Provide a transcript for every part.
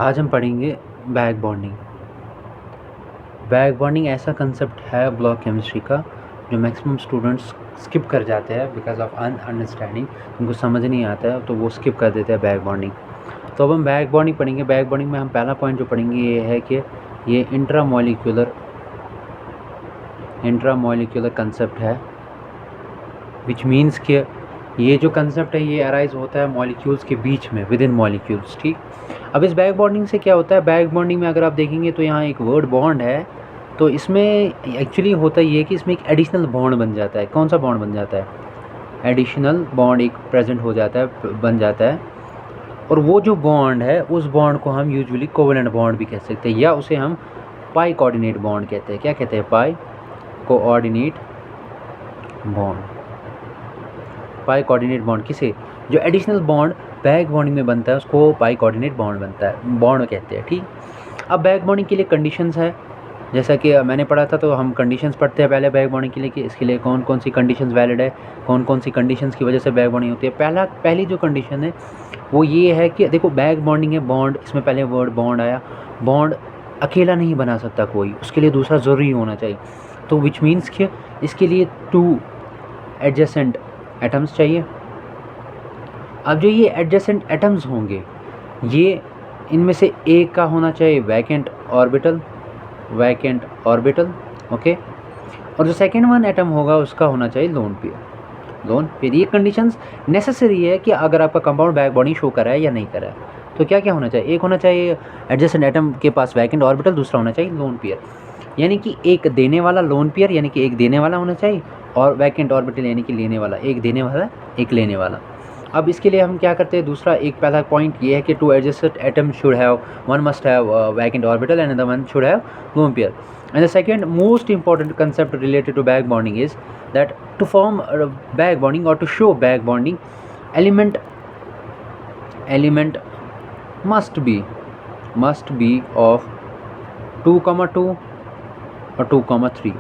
आज हम पढ़ेंगे बैक बॉन्डिंग। बैक बॉन्डिंग ऐसा कंसेप्ट है ब्लॉक केमिस्ट्री का जो मैक्सिमम स्टूडेंट्स स्किप कर जाते हैं बिकॉज ऑफ अनअंडरस्टैंडिंग। उनको समझ नहीं आता है तो वो स्किप कर देते हैं बैक बॉन्डिंग। तो अब हम बैक बॉन्डिंग पढ़ेंगे। बैक बॉन्डिंग में हम पहला पॉइंट जो पढ़ेंगे ये है कि ये इंट्रामॉलिक्यूलर कंसेप्ट है, विच मीन्स कि ये जो कंसेप्ट है ये अराइज होता है मॉलिक्यूल्स के बीच में, विद इन मॉलिक्यूल्स। ठीक, अब इस बैक बॉन्डिंग से क्या होता है, बैक बॉन्डिंग में अगर आप देखेंगे तो यहाँ एक वर्ड बॉन्ड है, तो इसमें एक्चुअली होता ये है कि इसमें एक एडिशनल बॉन्ड बन जाता है। कौन सा बॉन्ड बन जाता है? एडिशनल बॉन्ड एक प्रेजेंट हो जाता है, बन जाता है। और वो जो बॉन्ड है उस बॉन्ड को हम यूजुअली कोवेलेंट बॉन्ड भी कह सकते हैं, या उसे हम पाई कोऑर्डिनेट बॉन्ड कहते हैं। क्या कहते हैं? Pi coordinate bond. Pi coordinate bond किसे? जो एडिशनल बॉन्ड बैक बॉन्डिंग में बनता है उसको पाई कोऑर्डिनेट बॉन्ड बनता है, बॉन्ड कहते हैं। ठीक, अब बैक बॉन्डिंग के लिए कंडीशंस है, जैसा कि मैंने पढ़ा था, तो हम कंडीशंस पढ़ते हैं पहले बैक बॉन्डिंग के लिए कि इसके लिए कौन कौन सी कंडीशंस वैलिड है, कौन कौन सी कंडीशंस की वजह से बैक बॉन्डिंग होती है। पहली जो कंडीशन है वो ये है कि देखो बैक बॉन्डिंग है, बॉन्ड, इसमें पहले वर्ड बॉन्ड आया। बॉन्ड अकेला नहीं बना सकता कोई, उसके लिए दूसरा ज़रूरी होना चाहिए। तो विच मीन्स कि इसके लिए 2 एडजेसेंट एटम्स चाहिए। अब जो ये एडजेसेंट एटम्स होंगे ये इनमें से एक का होना चाहिए वैकेंट ऑर्बिटल, ओके। और जो सेकेंड वन एटम होगा उसका होना चाहिए लोन पेयर। ये कंडीशंस नेसेसरी है कि अगर आपका कंपाउंड बैक बॉन्डिंग शो कर रहा है या नहीं कर रहा है। तो क्या क्या होना चाहिए? एक होना चाहिए एडजेसेंट एटम के पास वैकेंट ऑर्बिटल, दूसरा होना चाहिए लोन पेयर, यानी कि एक देने वाला लोन पेयर, यानी कि एक देने वाला होना चाहिए, और वैकेंट ऑर्बिटल यानी कि लेने वाला, एक देने वाला एक लेने वाला। अब इसके लिए हम क्या करते हैं, दूसरा एक पहला पॉइंट ये है कि 2 adjacent atom should have, one must have vacant orbital and other one should have lone pair. And the second most important concept related to back bonding is that to form back bonding or to show back bonding, element must be of 2,2 और 2,3,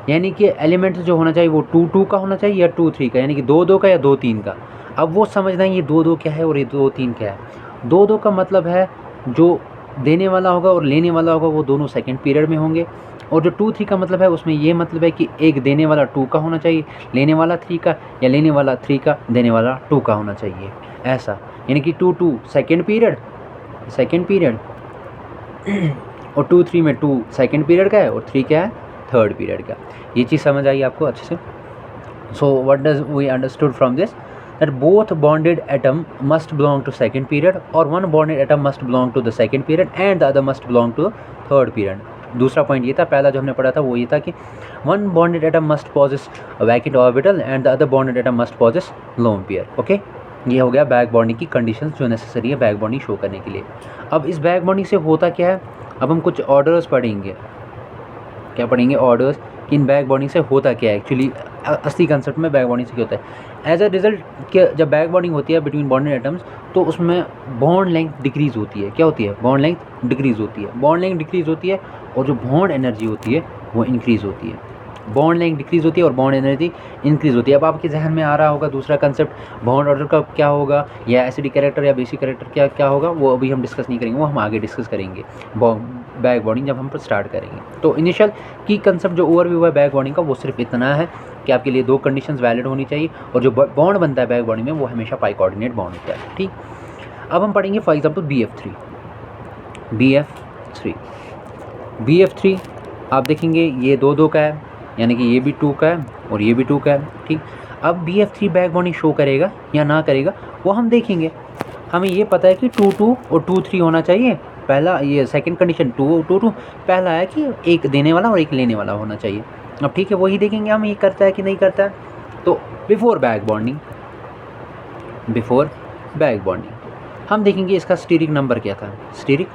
यानी कि element जो होना चाहिए वो 2,2 का होना चाहिए या 2,3 का, यानी कि 2,2 का या 2,3 का। अब वो समझना है ये 2,2 क्या है और ये 2,3 क्या है। 2,2 का मतलब है जो देने वाला होगा और लेने वाला होगा वो दोनों सेकंड पीरियड में होंगे, और जो 2,3 का मतलब है उसमें ये मतलब है कि एक देने वाला 2 का होना चाहिए, लेने वाला 3 का, या लेने वाला 3 का, देने वाला 2 का होना चाहिए, ऐसा। यानी कि 2,2 सेकंड पीरियड और 2,3 में 2 सेकंड पीरियड का है और 3 क्या है? थर्ड पीरियड का। ये चीज़ समझ आई आपको अच्छे से? So what does we understood from this, that both bonded atom must belong to second period, or one bonded atom must belong to the second period and the other must belong to third period। दूसरा point ये था, पहला जो हमने पढ़ा था वो ये था कि one bonded atom must possess a vacant orbital and the other bonded atom must possess lone pair। Okay, ये हो गया बैक बॉन्डिंग की कंडीशंस जो नेसेसरी है बैक बॉन्डिंग शो करने के लिए। अब इस बैक बॉन्डिंग से होता क्या है, अब हम कुछ ऑर्डर्स पढ़ेंगे। क्या पढ़ेंगे? ऑर्डर्स कि इन बैक बॉन्डिंग से होता क्या है एक्चुअली, असली कंसेप्ट में बैक बॉन्डिंग से क्या होता है। एज अ रिजल्ट कि जब बैक बॉन्डिंग होती है बिटवीन बॉन्डेड एटम्स तो उसमें बॉन्ड लेंथ डिक्रीज़ होती है। क्या होती है? बॉन्ड लेंथ डिक्रीज़ होती है। बॉन्ड लेंथ डिक्रीज़ होती है और जो बॉन्ड एनर्जी होती है वो इंक्रीज़ होती है। बॉन्ड लेंथ डिक्रीज़ होती है और बॉन्ड एनर्जी इंक्रीज़ होती है। अब आपके जहन में आ रहा होगा दूसरा कंसेप्ट बॉन्ड ऑर्डर का क्या होगा, या एसिडिक कैरेक्टर या बेसिक कैरेक्टर क्या होगा, वो अभी हम डिस्कस नहीं करेंगे, वो हम आगे डिस्कस करेंगे बैक बॉन्डिंग जब हम स्टार्ट करेंगे। तो इनिशियल की कंसेप्ट जो ओवरव्यू है बैक बॉन्डिंग का वो सिर्फ इतना है कि आपके लिए 2 कंडीशंस वैलिड होनी चाहिए, और जो बॉन्ड बनता है बैक बॉन्डिंग में वो हमेशा पाई कोऑर्डिनेट बॉन्ड होता है। ठीक, अब हम पढ़ेंगे फॉर एग्जांपल BF3 आप देखेंगे ये 2,2 का है, यानी कि ये भी 2 का है और ये भी 2 का है। ठीक, अब BF3 बैक बॉन्डिंग शो करेगा या ना करेगा वो हम देखेंगे। हमें ये पता है कि 2,2 और 2,3 होना चाहिए। पहला ये सेकंड कंडीशन 2,2 पहला है कि एक देने वाला और एक लेने वाला होना चाहिए। अब ठीक है, वही देखेंगे हम ये करता है कि नहीं करता है। तो बिफोर बैक बॉन्डिंग हम देखेंगे इसका स्टीरिक नंबर क्या था। स्टीरिक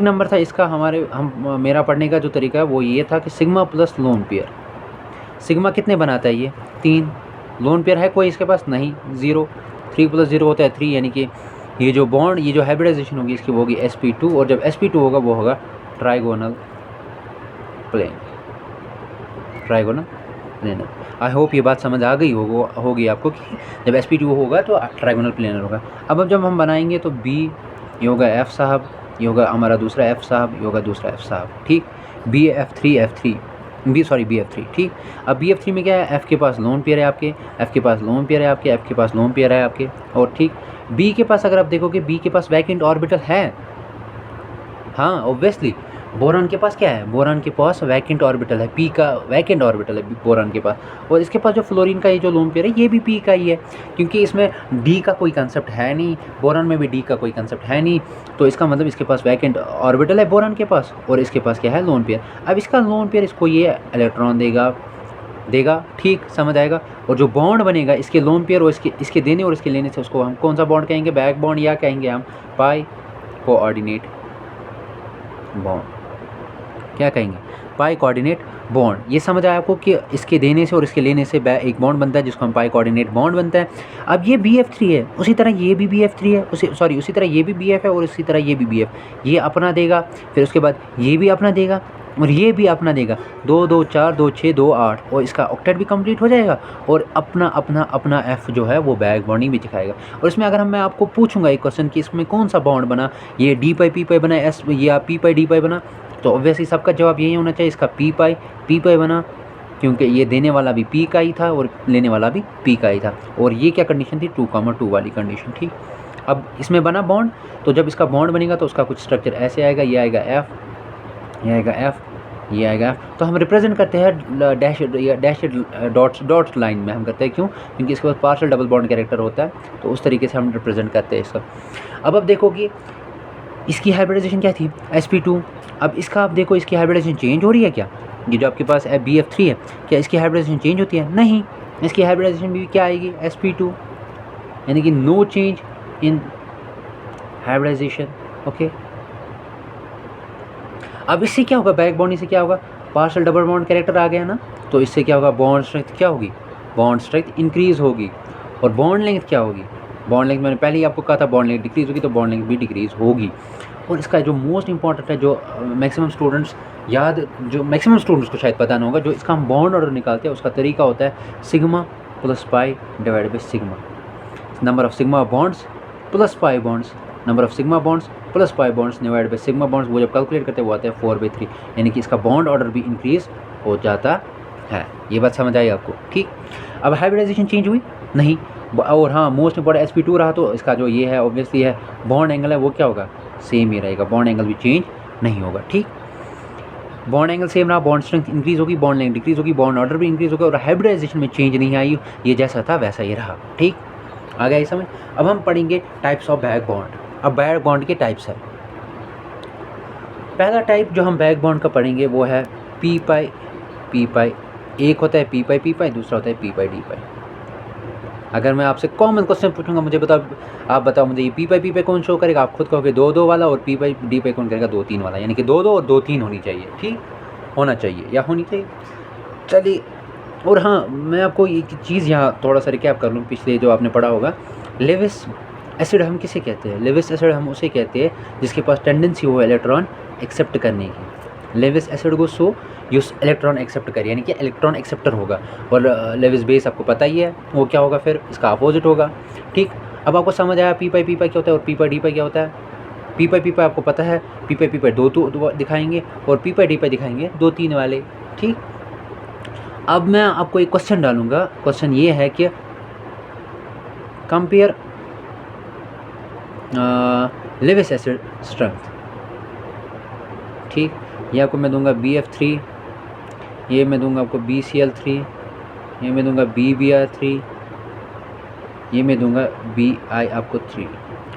नंबर था इसका मेरा पढ़ने का जो तरीका है वो ये था कि sigma plus lone pair. Sigma कितने बनाता है? ये 3। लोन पेयर है कोई इसके पास? नहीं, 0। 3 + 0 होता है 3, यानी कि ये जो बॉन्ड, ये जो हाइब्रिडाइजेशन होगी इसकी वो होगी sp2, और जब sp2 होगा वो होगा ट्राइगोनल प्लेनर। आई होप ये बात समझ आ गई होगी आपको कि जब sp2 होगा तो ट्राइगोनल प्लेनर होगा। अब जब हम बनाएंगे तो b ये होगा f साहब, ये होगा हमारा दूसरा f साहब, ये होगा दूसरा f साहब, ठीक। BF3 ठीक। अब BF3 में क्या है, f के पास लोन पेयर है आपके, f के पास लोन पेयर है आपके, f के पास लोन पेयर है आपके, और ठीक b के पास अगर आप देखोगे b के पास वैकेंट ऑर्बिटल है, हाँ ऑब्वियसली। बोरान के पास क्या है, बोरान के पास वैकेंट ऑर्बिटल है, p का वैकेंट ऑर्बिटल है बोरान के पास, और इसके पास जो फ्लोरीन का ये जो लोन पेयर है ये भी p का ही है, क्योंकि इसमें d का कोई कंसेप्ट है नहीं, बोरान में भी d का कोई कंसेप्ट है नहीं, तो इसका मतलब इसके पास वैकेंट ऑर्बिटल है बोरान के पास, और इसके पास क्या है, लोन पेयर। अब इसका लोन पेयर इसको ये इलेक्ट्रॉन देगा, ठीक, समझ आएगा। और जो बॉन्ड बनेगा इसके लोन पेयर और इसके देने और इसके लेने से, उसको हम कौन सा बॉन्ड कहेंगे, बैक बॉन्ड, या कहेंगे हम पाई कोऑर्डिनेट बॉन्ड, क्या कहेंगे, पाई कोऑर्डिनेट बॉन्ड। ये समझ आया आपको कि इसके देने से और इसके लेने से एक बॉन्ड बनता है जिसको हम पाई कोऑर्डिनेट बॉन्ड बनता है। अब ये BF3 है, उसी तरह ये भी BF3 है, उसी तरह ये भी BF है, और उसी तरह ये भी BF, ये अपना देगा, फिर उसके बाद ये भी अपना देगा और ये भी अपना देगा, 2 2 4 2 6 2 8, और इसका ऑक्टेट भी कंप्लीट हो जाएगा, और अपना F जो है वो बैक बॉन्डिंग भी दिखाएगा। और इसमें अगर मैं आपको पूछूंगा एक क्वेश्चन कि इसमें कौन सा बॉन्ड बना, ये D पाई P पाई बना, S या P पाई D पाई बना, तो ऑब्वियसली सबका जवाब यही होना चाहिए, इसका P पाई बना, क्योंकि ये देने वाला भी P का ही था और लेने वाला भी P का ही था, और ये क्या कंडीशन थी, 2,2 वाली कंडीशन, ठीक। अब इसमें बना बॉन्ड, तो जब इसका बॉन्ड बनेगा तो उसका कुछ स्ट्रक्चर ऐसे आएगा, ये आएगा F, ये आएगा F, ये आएगा F। तो हम रिप्रेजेंट करते हैं डैशेड डॉट्स लाइन में हम करते हैं, क्यों, क्योंकि इसके पास पार्शियल डबल बॉन्ड कैरेक्टर होता है, तो उस तरीके से हम रिप्रेजेंट करते हैं इसका। अब देखो कि इसकी हाइब्रिडाइजेशन क्या थी, sp2। अब इसका आप देखो, इसकी हाइब्रिडाइजेशन चेंज हो रही है क्या, ये जो आपके पास BF3 है, क्या इसकी हाइब्रिडाइजेशन चेंज होती है, नहीं, इसकी हाइब्रिडाइजेशन भी क्या आएगी, sp2, यानी कि no change in hybridization, okay. अब इससे क्या होगा, बैक बॉन्ड से क्या होगा, पार्शियल डबल बॉन्ड कैरेक्टर आ गया ना, तो इससे क्या होगा, बॉन्ड स्ट्रेंथ क्या होगी, बॉन्ड स्ट्रेंथ इंक्रीज होगी, और बॉन्ड लेंथ क्या होगी, बॉन्ड लेंथ मैंने पहले ही आपको कहा था बॉन्ड लेंथ डिक्रीज होगी, तो बॉन्ड लेंथ भी डिक्रीज होगी। और इसका जो मोस्ट इंपॉर्टेंट है, जो मैक्सिमम स्टूडेंट्स को शायद पता ना होगा, जो इसका हम बॉन्ड ऑर्डर निकालते हैं उसका तरीका होता है sigma plus pi divided by sigma, number of sigma bonds plus pi bonds, number of sigma bonds plus pi bonds divided by sigma bonds, वो जब कैलकुलेट करते हैं वो आता है 4/3, यानी कि इसका बॉन्ड ऑर्डर भी इंक्रीज हो जाता है। ये बात समझ आई आपको, ठीक। अब हाइब्रिडाइजेशन चेंज हुई नहीं, और हाँ मोस्ट इंपॉर्टेंट sp2 रहा, तो इसका जो ये है ऑब्वियसली है बॉन्ड एंगल है वो क्या होगा, सेम ही रहेगा, बॉन्ड एंगल भी चेंज नहीं होगा, ठीक। बॉन्ड एंगल सेम रहा, बॉन्ड स्ट्रेंथ इंक्रीज होगी, बॉन्ड लेंथ डिक्रीज होगी, बॉन्ड ऑर्डर भी इंक्रीज होगा, और हाइब्रिडाइजेशन में चेंज नहीं आई, ये जैसा था वैसा ही रहा, ठीक। आ गया ये समझ। अब हम पढ़ेंगे टाइप्स ऑफ बैक बॉन्ड। अब बैक बॉन्ड के टाइप्स है, पहला टाइप जो हम बैक बॉन्ड का पढ़ेंगे वो है P पाई, एक होता है P पाई, दूसरा होता है P पाई D पाई। अगर मैं आपसे कॉमन क्वेश्चन पूछूंगा, मुझे बताओ, आप बताओ मुझे ये P पाई कौन शो करेगा, आप खुद कहोगे 2 वाला, और P पाई D पाई कौन करेगा 2-3 वाला, यानी कि 2 और 2-3 होनी चाहिए, ठीक, होना चाहिए या होनी चाहिए। चलिए, और हाँ मैं आपको एक चीज़ यहाँ थोड़ा सा रिकैप कर लूँ, पिछले जो आपने पढ़ा होगा, लेविस एसिड हम किसे कहते हैं, लेविस एसिड हम उसे कहते हैं जिसके पास टेंडेंसी हो इलेक्ट्रॉन एक्सेप्ट करने की। लेविस एसिड को सो यूस इलेक्ट्रॉन एक्सेप्ट करे, यानी कि इलेक्ट्रॉन एक्सेप्टर होगा, और लेविस बेस आपको पता ही है वो क्या होगा, फिर इसका अपोजिट होगा, ठीक। अब आपको समझ आया P पाई क्या होता है और P पाई D पाई क्या होता है। P पाई आपको पता है, P पाई 2 दिखाएंगे, और P पाई D पाई दिखाएंगे 2-3 वाले, ठीक। अब मैं आपको एक क्वेश्चन डालूंगा, क्वेश्चन ये है कि कंपेयर लेविस एसिड स्ट्रेंथ, ठीक। ये आपको मैं दूंगा BF3, ये मैं दूंगा आपको BCl3, ये मैं दूंगा BBr3, ये मैं दूंगा BI आपको 3,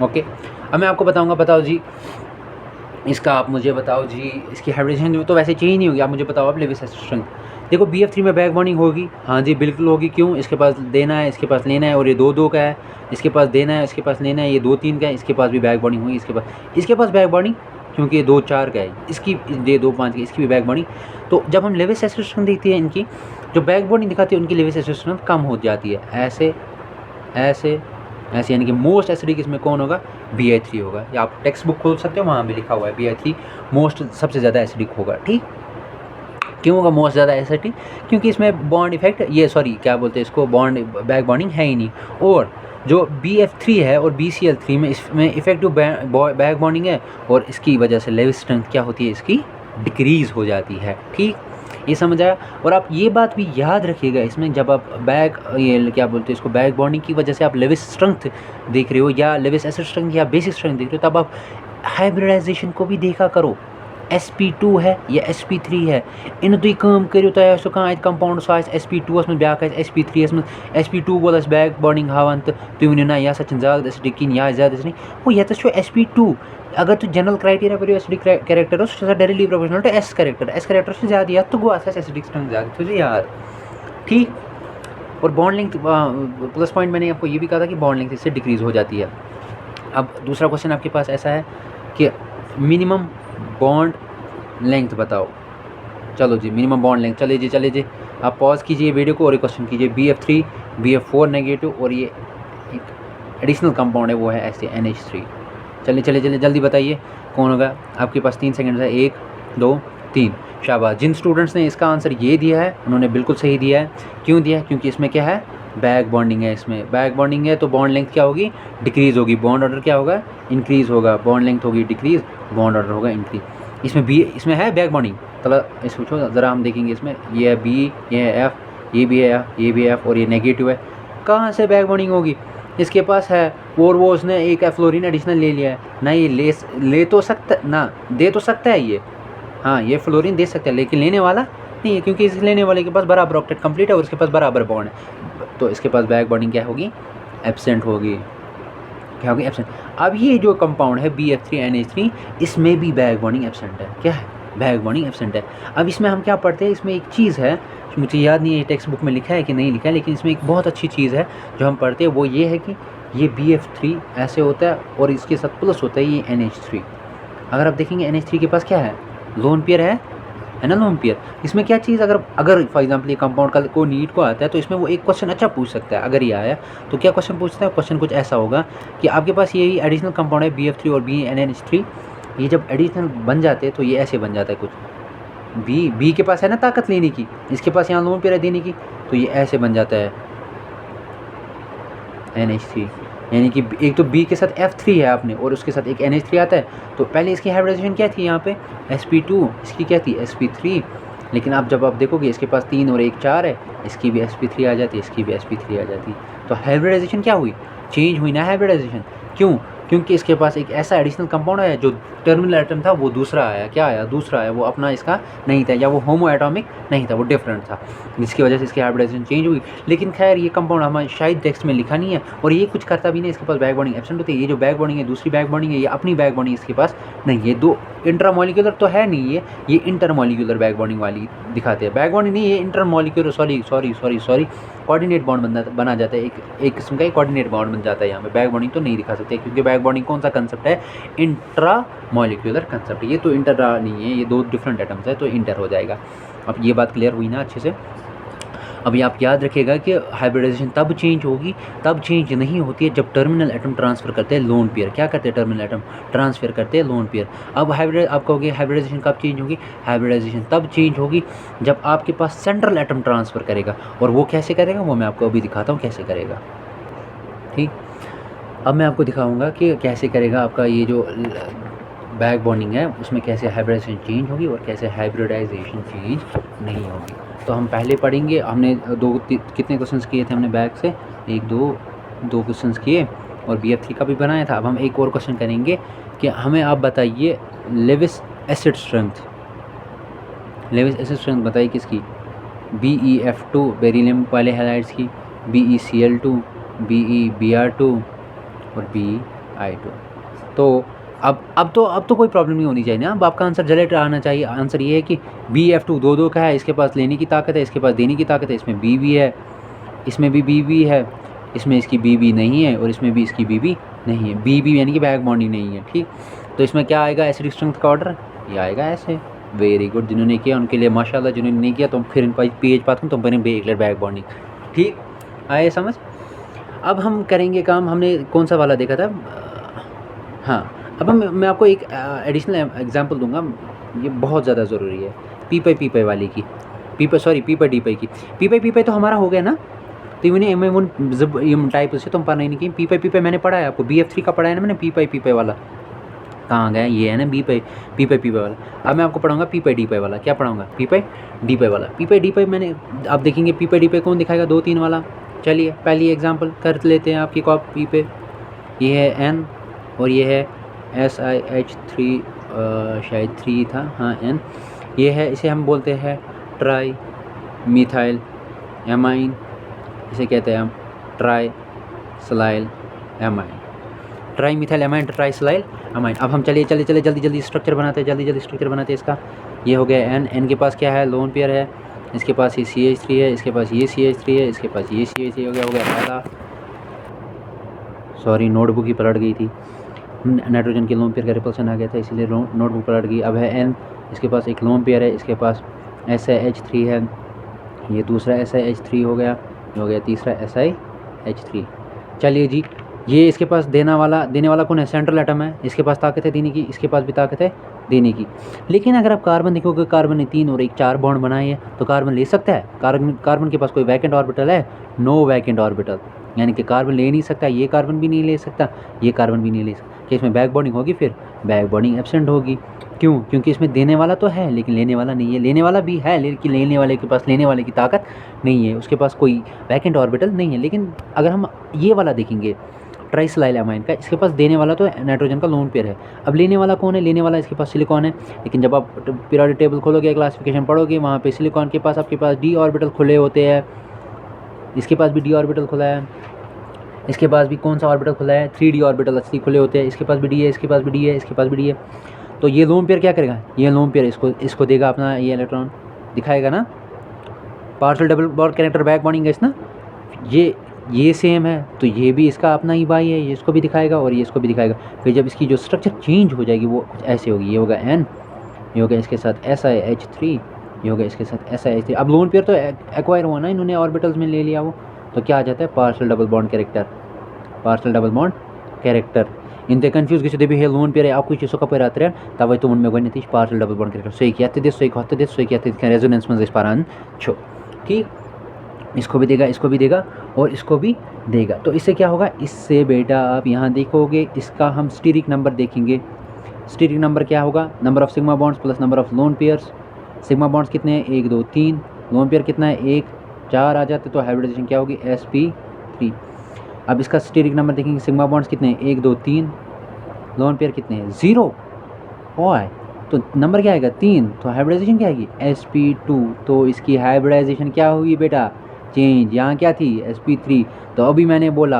ओके। अब मैं आपको बताऊंगा, बताओ जी इसका, आप मुझे बताओ जी इसकी हाइब्रिडेशन तो वैसे चेंज नहीं होगी, आप मुझे बताओ आप लेविस एसिड स्ट्रेंथ। देखो BF3 में बैक बॉन्डिंग होगी, हाँ जी बिल्कुल होगी, क्यों, इसके पास देना है, इसके पास लेना है, और ये 2-2 का है, इसके पास देना है, इसके पास लेना है, ये 2-3 का है, इसके पास भी बैक बॉन्डिंग होगी, इसके पास बैक बॉन्डिंग, क्योंकि ये 2-4 का है, इसकी ये 2-5 की, इसकी भी बैक बॉन्डिंग। तो जब हम लेविस एसिड स्ट्रेंथ देखते हैं, इनकी जो बैक बॉन्डिंग दिखाती है उनकी लेविस एसिड स्ट्रेंथ कम हो जाती है, ऐसे ऐसे ऐसे, यानी कि मोस्ट एसिडिक इसमें कौन होगा, Bi3 होगा, या आप टेक्स्ट बुक खोल सकते हो, वहाँ भी लिखा हुआ है Bi3 मोस्ट सबसे ज़्यादा एसिडिक होगा, ठीक। क्यों होगा मोस्ट ज़्यादा एसिडिक? क्योंकि इसमें बॉन्ड इफेक्ट ये सॉरी क्या बोलते हैं इसको, बॉन्ड बैक बॉन्डिंग है ही नहीं। और जो BF3 है और BCl3 में इसमें इफेक्टिव बैक बॉन्डिंग है, और इसकी वजह से लेविस स्ट्रेंथ क्या होती है, इसकी डिक्रीज़ हो जाती है। ठीक, ये समझ आया। और आप ये बात भी याद रखिएगा इसमें, जब आप ये क्या बोलते हैं इसको, बैक बॉन्डिंग की वजह से आप लेविस स्ट्रेंथ देख रहे हो या लेविस एसिड स्ट्रेंथ या बेसिक स्ट्रेंथ देख रहे हो, तब आप हाइब्रिडाइजेशन को भी देखा करो। sp2 है या sp3 है, इन तुम काम करो तह कह कंपाउंड सो sp2 में ब्या sp3 में sp2 वोल बैक बॉन्डिंग हावान तो तुम वो ना यह ज़्यादा एसिडिक किन या ज़्यादा एसिडिक वो ये sp2। अगर तू जनरल क्राइटेरिया पर acidic character directly proportional to S character से ज़्यादा तो गो एसिडिक स्ट्रेंथ ज़्यादा तुझे यार। ठीक, और बॉन्ड लेंथ प्लस पॉइंट मैंने आपको ये भी कहा था कि बॉन्ड लेंथ इससे डिक्रीज़ हो जाती है। अब दूसरा क्वेश्चन आपके पास ऐसा है कि मिनिमम बॉन्ड लेंथ बताओ। चलो जी, मिनिमम बॉन्ड लेंथ, चले जी आप पॉज कीजिए वीडियो को और एक क्वेश्चन कीजिए। BF3 BF4 नेगेटिव और ये एक एडिशनल कंपाउंड है वो है ऐसे NH3। चलिए जल्दी बताइए कौन होगा। आपके पास 3 सेकंड है, 1 2 3। शाबाश, जिन स्टूडेंट्स ने इसका आंसर ये दिया है उन्होंने बिल्कुल सही दिया है। क्यों दिया है? क्योंकि इसमें क्या है, बैक बॉन्डिंग है। इसमें बैक बॉन्डिंग है तो बॉन्ड लेंथ क्या होगी, डिक्रीज़ होगी। बॉन्ड ऑर्डर क्या होगा, इंक्रीज़ होगा। बॉन्ड लेंथ होगी डिक्रीज़, बॉन्ड ऑर्डर होगा इंक्रीज़। इसमें है बैक बॉन्डिंग, मतलब इस पूछो ज़रा हम देखेंगे इसमें, ये है B, ये है F, ये भी है F, ये भी F और ये नेगेटिव है। कहाँ से बैक बॉन्डिंग होगी? इसके पास है और वो उसने एक फ्लोरीन एडिशनल ले लिया है ना। ये ले तो सकता ना, दे तो सकता है ये, हाँ ये फ्लोरीन दे सकता है, लेकिन लेने वाला नहीं है, क्योंकि इस लेने वाले के पास बराबर ऑक्टेट कंप्लीट है और इसके पास बराबर बॉन्ड है, तो इसके पास बैक बॉन्डिंग क्या होगी, एब्सेंट होगी। क्या होगी, एब्सेंट। अब ये जो कंपाउंड है BF3 NH3, इसमें भी बैक बॉन्डिंग एब्सेंट है। क्या है, बैक बॉन्डिंग एब्सेंट है। अब इसमें हम क्या पढ़ते हैं, इसमें एक चीज़ है मुझे याद नहीं है टेक्स्ट बुक में लिखा है कि नहीं लिखा है, लेकिन इसमें एक बहुत अच्छी चीज़ है जो हम पढ़ते हैं, वो ये है कि ये BF3 ऐसे होता है और इसके साथ प्लस होता है ये NH3। अगर आप देखेंगे NH3 के पास क्या है, लोन पेयर है ना, लोन पेयर। इसमें क्या चीज़, अगर फॉर एग्जांपल ये कंपाउंड का को नीट को आता है तो इसमें वो एक क्वेश्चन अच्छा पूछ सकता है। अगर ये आया तो क्या क्वेश्चन पूछता है, क्वेश्चन कुछ ऐसा होगा कि आपके पास यही एडिशनल कंपाउंड है BF3 और NH3, ये जब एडिशनल बन जाते हैं तो ये ऐसे बन जाता है कुछ। बी के पास है ना ताकत लेने की, इसके पास यहाँ लोन पेयर है देने की, तो ये ऐसे बन जाता है NH3। यानी कि एक तो B के साथ F3 है आपने और उसके साथ एक NH3 आता है, तो पहले इसकी हाइब्रिडाइजेशन क्या थी यहाँ पे, sp2, इसकी क्या थी sp3। लेकिन आप जब आप देखोगे इसके पास 3 और 1 4 है, इसकी भी sp3 आ जाती है, इसकी भी sp3 आ जाती है। तो हाइब्रिडाइजेशन क्या हुई, चेंज हुई ना हाइब्रिडाइजेशन। क्यों? क्योंकि इसके पास एक ऐसा एडिशनल कंपाउंड है जो टर्मिनल एटम था वो दूसरा आया। क्या आया, दूसरा आया, वो अपना इसका नहीं था, या वो होमो एटॉमिक नहीं था, वो डिफरेंट था, जिसकी वजह से इसकी हाइब्रिडाइजेशन चेंज हुई। लेकिन खैर ये कंपाउंड हमारे शायद टेक्स्ट में लिखा नहीं है और ये कुछ करता भी नहीं, इसके पास बैक बॉन्डिंग एब्सेंट होती है। ये जो बैक बॉन्डिंग है, दूसरी बैक बॉन्डिंग है, ये अपनी बैक बॉन्डिंग इसके पास नहीं है। दो इंटरमोलिकुलर तो है नहीं, ये इंटरमोलिकुलर बैक बॉन्डिंग वाली दिखाते हैं। बैक बॉन्डिंग नहीं, ये इंटरमोलिकुलर सॉरी कोऑर्डिनेट बॉन्ड बना जाता है, एक किस्म का कोऑर्डिनेट बॉन्ड बन जाता है। यहाँ पे बैक बॉन्डिंग तो नहीं दिखा सकते, क्योंकि बैक बॉन्डिंग कौन सा कंसेप्ट है, इंट्रा मॉलिक्यूलर कंसेप्ट। ये तो इंटर नहीं है, ये दो डिफरेंट एटम्स है, तो इंटर हो जाएगा। अब ये बात क्लियर हुई ना अच्छे से। अभी आप याद रखिएगा कि हाइब्रिडाइजेशन तब चेंज होगी, तब चेंज नहीं होती है जब टर्मिनल एटम ट्रांसफ़र करते हैं लोन पेयर। क्या करते हैं, टर्मिनल एटम ट्रांसफ़र करते हैं लोन पेयर। अब आप कहोगे हाइब्रिडाइजेशन कब चेंज होगी, हाइब्रिडाइजेशन तब चेंज होगी जब आपके पास सेंट्रल एटम ट्रांसफ़र करेगा। और वो कैसे करेगा, वो मैं आपको अभी दिखाता हूँ कैसे करेगा। ठीक, अब मैं आपको दिखाऊंगा कि कैसे करेगा आपका ये जो बैक बॉन्डिंग है, उसमें कैसे हाइब्रिडाइजेशन चेंज होगी और कैसे हाइब्रिडाइजेशन चेंज नहीं होगी। तो हम पहले पढ़ेंगे, हमने कितने क्वेश्चंस किए थे हमने बैक से, 1 2 क्वेश्चंस किए और BF3 का भी बनाया था। अब हम एक और क्वेश्चन करेंगे कि हमें आप बताइए Lewis acid strength. Lewis acid strength बताइए किसकी, BeF2 बेरिलियम वाले हैलाइड्स की, BeCl2, BeBr2 और BI2। तो अब तो कोई प्रॉब्लम नहीं होनी चाहिए ना। अब आपका आंसर जनरेट आना चाहिए। आंसर ये है कि BF2 दो का है, इसके पास लेने की ताकत है, इसके पास देने की ताकत है। इसमें B भी है, इसमें भी B भी है, इसमें इसकी B भी नहीं है और इसमें भी इसकी B भी नहीं है। B भी यानी कि बैक बॉन्डिंग नहीं है। ठीक, तो इसमें क्या आएगा, एसिडिक स्ट्रेंथ का ऑर्डर ये आएगा ऐसे। वेरी गुड, जिन्होंने किया उनके लिए माशाल्लाह, जिन्होंने नहीं किया तो फिर पेज पाता हूँ तो फिर बेगलर बैक बॉन्डिंग। ठीक, आए समझ। अब हम करेंगे काम, हमने कौन सा वाला देखा था, हाँ। अब मैं आपको एक एडिशनल एग्जांपल दूंगा, ये बहुत ज़्यादा ज़रूरी है। पी पाई वाले की, पी पाई डी पाई की। पी पाई तो हमारा हो गया ना, तो इवन एम वन जब ये टाइप से तुम पढ़ना ही नहीं कि पी पाई मैंने पढ़ा है आपको, BF3 का पढ़ा है ना मैंने, पी पाई वाला कहाँ गया, ये है ना पी पाई वाला। अब मैं आपको पढ़ाऊंगा पी पाई डी पाई वाला। क्या पढ़ाऊंगा? पी पाई डी पाई वाला। पी पाई डी पाई मैंने, आप देखेंगे पी पाई डी पाई कौन दिखाएगा, 2 3 वाला। चलिए पहली एग्जांपल कर लेते हैं आपकी कॉपी पे। ये है N और ये है SiH3, शायद 3 था, हाँ N। ये है, इसे हम बोलते हैं ट्राई मिथाइल एमाइन, इसे कहते हैं हम tri silyl amine, tri methyl amine, tri silyl amine. अब हम चलिए जल्दी स्ट्रक्चर बनाते हैं, जल्दी स्ट्रक्चर बनाते हैं इसका। ये हो गया N के पास क्या है, लोन पेयर है, इसके पास ये CH3 है, इसके पास ये CH3 है, इसके पास ये CH3 हो गया पहला। सॉरी नोटबुक ही पलट गई थी, नाइट्रोजन के लोन पेयर का रिपल्सन आ गया था इसलिए नोटबुक पलट गई। अब है N, इसके पास एक लोन पेयर है, इसके पास SiH3 है, ये दूसरा SiH3 हो गया तीसरा SiH3। चलिए जी, ये इसके पास देने वाला कौन है, सेंट्रल एटम है, इसके पास ताकत है देने की, इसके पास भी ताकत है देने की। लेकिन अगर आप कार्बन देखोगे, कार्बन ने 3 और 1 4 बॉन्ड बनाए हैं, तो कार्बन ले सकता है? कार्बन के पास कोई वैकेंट ऑर्बिटल है? नो वैकेंट ऑर्बिटल, यानी कि कार्बन ले नहीं सकता, ये कार्बन भी नहीं ले सकता, ये कार्बन भी नहीं ले सकता। कि इसमें बैक बॉन्डिंग होगी? फिर बैक बॉन्डिंग एब्सेंट होगी। क्यों? क्योंकि इसमें देने वाला तो है लेकिन लेने वाला नहीं है। लेने वाला भी है लेकिन लेने वाले के पास लेने वाले की ताकत नहीं है, उसके पास कोई वैकेंट ऑर्बिटल नहीं है। लेकिन अगर हम ये वाला देखेंगे ट्राइसलाइल एमाइन का, इसके पास देने वाला तो नाइट्रोजन का लोन पेयर है। अब लेने वाला कौन है? लेने वाला इसके पास सिलिकॉन है। लेकिन जब आप पीरियोडिक टेबल खोलोगे, क्लासिफिकेशन पढ़ोगे, वहाँ पे सिलिकॉन के पास आपके पास डी ऑर्बिटल खुले होते हैं, इसके पास भी डी ऑर्बिटल खुला है, इसके पास भी कौन सा ऑर्बिटल खुला है, 3D ऑर्बिटल असली खुले होते हैं, इसके पास भी डी है, इसके पास भी डी है, इसके पास भी डी है। तो ये लोन पेयर क्या करेगा? ये लोन पेयर इसको देगा अपना ये इलेक्ट्रॉन दिखाएगा ना, partial double bond character back bonding है ना, ये सेम है तो ये भी इसका अपना ही भाई है, ये इसको भी दिखाएगा और ये इसको भी दिखाएगा। फिर जब इसकी जो स्ट्रक्चर चेंज हो जाएगी वो कुछ ऐसे होगी, ये होगा N, ये होगा इसके साथ SiH3, ये होगा इसके साथ SiH3। अब लोन पेयर तो एक्वायर हुआ ना, इन्होंने ऑर्बिटल्स में ले लिया वो, तो क्या आ जाता है? Partial double bond character. इंत कन्फ्यूज गए भी लोन पेयर अक चीज़ कप अत्र तवे तुम मे गो partial double bond character so resonance मज पान ठीक, इसको भी देगा और इसको भी देगा। तो इससे क्या होगा? इससे बेटा आप यहाँ देखोगे, इसका हम स्टीरिक नंबर देखेंगे। स्टीरिक नंबर क्या होगा? Number of sigma bonds plus number of lone pairs. Sigma bonds कितने हैं? 1 2 3। लोन पेयर कितना है? 1 4 आ जाते, तो हाइब्रिडाइजेशन क्या होगी? sp3। अब इसका स्टीरिक नंबर देखेंगे, सिग्मा बॉन्ड्स कितने हैं? 1 2 3। लोन पेयर कितने हैं? 0 है, तो नंबर क्या आएगा? 3। तो हाइब्रिडाइजेशन क्या आएगी? sp2। तो इसकी हाइब्रिडाइजेशन क्या हुई बेटा? चेंज। यहाँ क्या थी? sp3। तो अभी मैंने बोला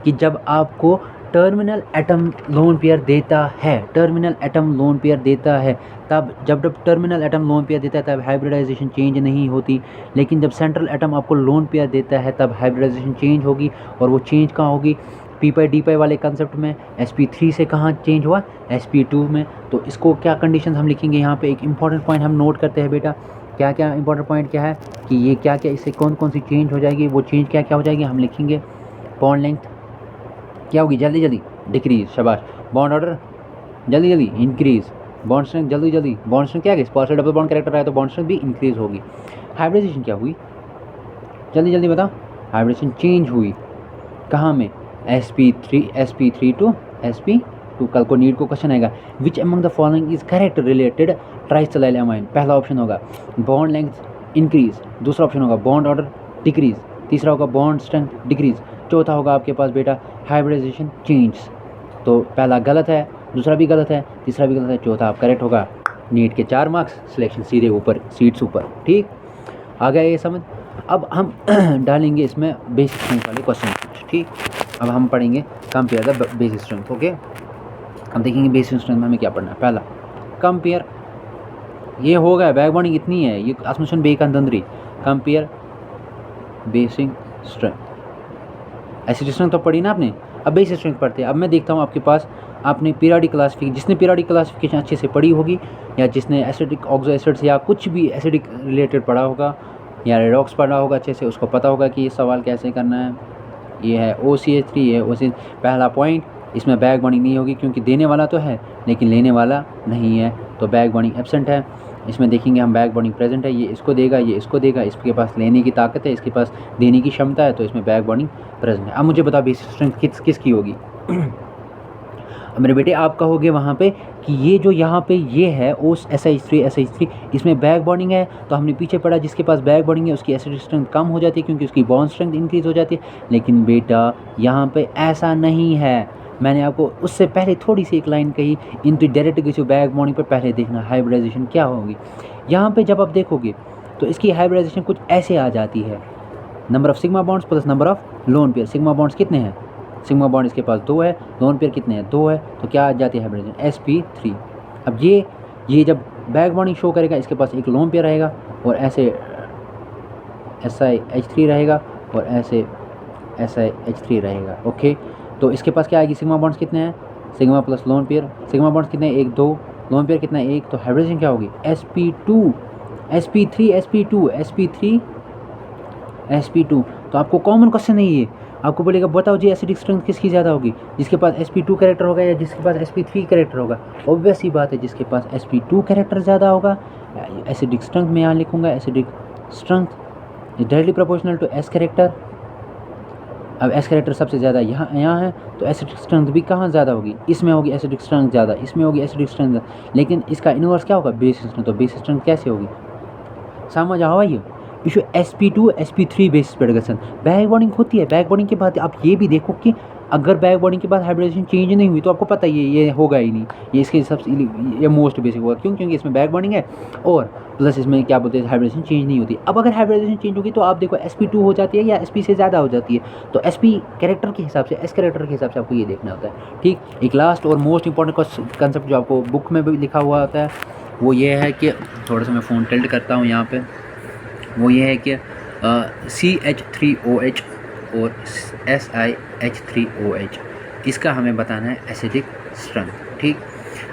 कि जब आपको टर्मिनल एटम लोन पेयर देता है, तब जब टर्मिनल एटम लोन पेयर देता है तब हाइब्रिडाइजेशन चेंज नहीं होती। लेकिन जब सेंट्रल एटम आपको लोन पेयर देता है तब हाइब्रिडाइजेशन चेंज होगी। और वो चेंज कहाँ होगी? पी पाई डी पाई वाले कंसेप्ट में। sp3 से कहाँ चेंज हुआ? sp2 में। तो इसको क्या कंडीशन हम लिखेंगे यहाँ पे? एक इंपॉर्टेंट पॉइंट हम नोट करते हैं बेटा। क्या क्या इंपॉर्टेंट पॉइंट क्या है कि ये क्या क्या इससे कौन कौन सी चेंज हो जाएगी, वो चेंज क्या क्या हो जाएगी हम लिखेंगे। बॉन्ड लेंथ क्या होगी? जल्दी डिक्रीज, शाबाश। बॉन्ड ऑर्डर जल्दी इंक्रीज। बॉन्ड स्ट्रेंथ जल्दी। बॉन्ड स्ट्रेंथ क्या है? पार्शियल डबल बॉन्ड कैरेक्टर आया तो बॉन्ड स्ट्रेंथ भी इंक्रीज होगी। हाइब्रिडाइजेशन क्या हुई? जल्दी बताओ। हाइब्रिडेशन चेंज हुई कहाँ में? sp3 to sp2। कल को नीट को क्वेश्चन आएगा, which among the following is correct related trisilyl amine. पहला ऑप्शन होगा बॉन्ड लेंथ इंक्रीज, दूसरा ऑप्शन होगा बॉन्ड ऑर्डर डिक्रीज, तीसरा होगा बॉन्ड स्ट्रेंथ डिक्रीज, चौथा होगा आपके पास बेटा हाइब्रिडाइजेशन चेंज। तो पहला गलत है, दूसरा भी गलत है, तीसरा भी गलत है, चौथा आप करेक्ट होगा। नीट के 4 मार्क्स, सिलेक्शन सीधे ऊपर, सीट्स ऊपर। ठीक, आ गया ये समझ। अब हम डालेंगे इसमें बेसिक स्ट्रेंथ वाले क्वेश्चन। ठीक, अब हम पढ़ेंगे compare the basic strength. Okay, अब देखेंगे बेसिक स्ट्रेंथ में हमें क्या पढ़ना है। पहला कंपेयर, ये हो गया बैक बॉन्डिंग इतनी है, ये आसमशन बे कंदंदरी। Compare basic strength, acidic strength तो पढ़ी ना आपने, अब बेसिक स्ट्रेंथ पढ़ते हैं। अब मैं देखता हूँ आपके पास आपने पीरियोडिक क्लासिफिकेशन, जिसने पीरियोडिक क्लासिफिकेशन अच्छे से पढ़ी होगी या जिसने एसिडिक ऑक्सो एसिड्स या कुछ भी एसिडिक रिलेटेड पढ़ा होगा या रेडॉक्स पढ़ा होगा अच्छे से, उसको पता होगा कि ये सवाल कैसे करना है। ये है OCH3, ये OCH। पहला पॉइंट, इसमें बैक बॉन्डिंग नहीं होगी क्योंकि देने वाला तो है लेकिन लेने वाला नहीं है, तो बैक बॉन्डिंग एब्सेंट है। इसमें देखेंगे हम बैक बॉन्डिंग प्रेजेंट है, ये इसको देगा, ये इसको देगा, इसके पास लेने की ताकत है, इसके पास देने की क्षमता है, तो इसमें बैक बॉन्डिंग प्रेजेंट है। अब मुझे बताओ बेसिक स्ट्रेंथ किसकी होगी। अब मेरे बेटे आप कहोगे वहाँ पे कि ये जो यहाँ पे ये है ओस SH3 इसमें बैक बॉन्डिंग है, तो हमने पीछे पढ़ा जिसके पास बैक बॉन्डिंग है उसकी एसिडिक स्ट्रेंथ कम हो जाती है क्योंकि उसकी बॉन्ड स्ट्रेंथ इंक्रीज हो जाती है। लेकिन बेटा यहाँ पे ऐसा नहीं है, मैंने आपको उससे पहले थोड़ी सी एक लाइन कही, इनटू डायरेक्ट किसी बैक बॉन्डिंग पर पहले देखना हाइब्रिडाइजेशन क्या होगी। यहाँ पे जब आप देखोगे तो इसकी हाइब्रिडाइजेशन कुछ ऐसे आ जाती है, number of sigma bonds plus number of lone pair. Sigma bonds कितने हैं, सिग्मा बॉन्ड इसके पास 2 है, लोन पेयर कितने हैं 2 है, तो क्या आ जाती है हाइब्रिडाइजेशन sp3। अब ये जब बैक बॉन्डिंग शो करेगा इसके पास एक लोन पेयर रहेगा और ऐसे SiH3 रहेगा और ऐसे SiH3 रहेगा। ओके, तो इसके पास क्या आएगी, सिग्मा बॉन्ड्स कितने हैं, sigma plus lone pair, sigma bonds कितने हैं 1 2, लोन पेयर कितना है 1, तो हाइब्रिडाइजेशन क्या होगी sp2 sp3 sp2 sp3 sp2। तो आपको कॉमन क्वेश्चन है ये, आपको बोलेगा बताओ जी एसिडिक स्ट्रेंथ किसकी ज़्यादा होगी, जिसके पास sp2 कैरेक्टर होगा या जिसके पास sp3 कैरेक्टर होगा। ऑब्वियस ही बात है जिसके पास sp2 कैरेक्टर ज़्यादा होगा। एसिडिक स्ट्रेंथ में यहाँ लिखूँगा, acidic strength is directly proportional to s character. अब s कैरेक्टर सबसे ज़्यादा यहाँ है, तो एसिडिक स्ट्रेंथ भी कहाँ ज़्यादा होगी, इसमें होगी एसिडिक स्ट्रेंथ ज़्यादा, इसमें होगी एसिडिक स्ट्रेंथ ज़्यादा। लेकिन इसका इनवर्स क्या होगा, बेस स्ट्रेंथ। तो बेस स्ट्रेंथ कैसे होगी, समझ आओ ये इशू sp2 sp3 बेसिस पे डिस्कशन। बैक बॉन्डिंग होती है, बैक बॉन्डिंग के बाद आप ये भी देखो कि अगर बैक बॉन्डिंग के बाद हाइब्रिडाइजेशन चेंज नहीं हुई तो आपको पता ही ये होगा ही नहीं, ये इसके सबसे ये मोस्ट बेसिक होगा। क्यों, क्योंकि इसमें बैक बॉन्डिंग है और प्लस इसमें क्या बोलते हैं हाइब्रिडाइजेशन चेंज नहीं होती। अब अगर हाइब्रिडाइजेशन चेंज होगी तो आप देखो sp2 हो जाती है या sp से ज़्यादा हो जाती है, तो sp कैरेक्टर के हिसाब से s कैरेक्टर के हिसाब से आपको ये देखना होता है। ठीक, एक लास्ट और मोस्ट इंपॉर्टेंट कंसेप्ट जो आपको बुक में भी लिखा हुआ होता है वो ये है कि, थोड़ा सा मैं फ़ोन टिल्ट करता हूँ यहाँ पर, वो ये है कि CH3OH और SiH3OH इसका हमें बताना है एसिडिक स्ट्रेंथ। ठीक,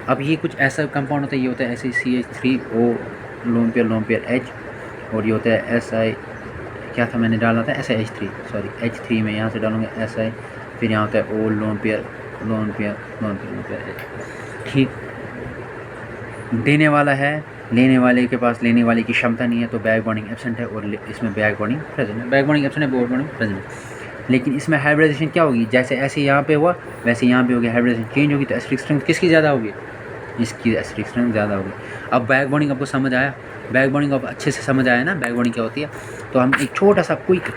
अब ये कुछ ऐसा कंपाउंड होता है, ये होता है ऐसे CH3O लोन पेयर H, और ये होता है Si, क्या था मैंने डाला था SiH3, सॉरी H3 में यहाँ से डालूँगा Si, फिर यहाँ होता है O लोन पेयर H। ठीक, देने वाला है, लेने वाले के पास लेने वाले की क्षमता नहीं है, तो बैक बॉन्डिंग एब्सेंट है और इसमें बैक बॉन्डिंग प्रेजेंट है। बैक बॉन्डिंग एब्सेंट है, बैक बॉन्डिंग प्रेजेंट है। लेकिन इसमें हाइब्रिडाइजेशन क्या होगी, जैसे ऐसे यहाँ पे हुआ वैसे यहाँ पे होगी, हाइब्रिडाइजेशन चेंज होगी तो एसिडिक स्ट्रेंथ किसकी ज़्यादा होगी, इसकी एसिडिक स्ट्रेंथ ज़्यादा होगी। अब बैक बॉन्डिंग आपको समझ आया, बैक बॉन्डिंग आप अच्छे से समझ आया ना, बैक बॉन्डिंग क्या होती है। तो हम एक छोटा सा क्विक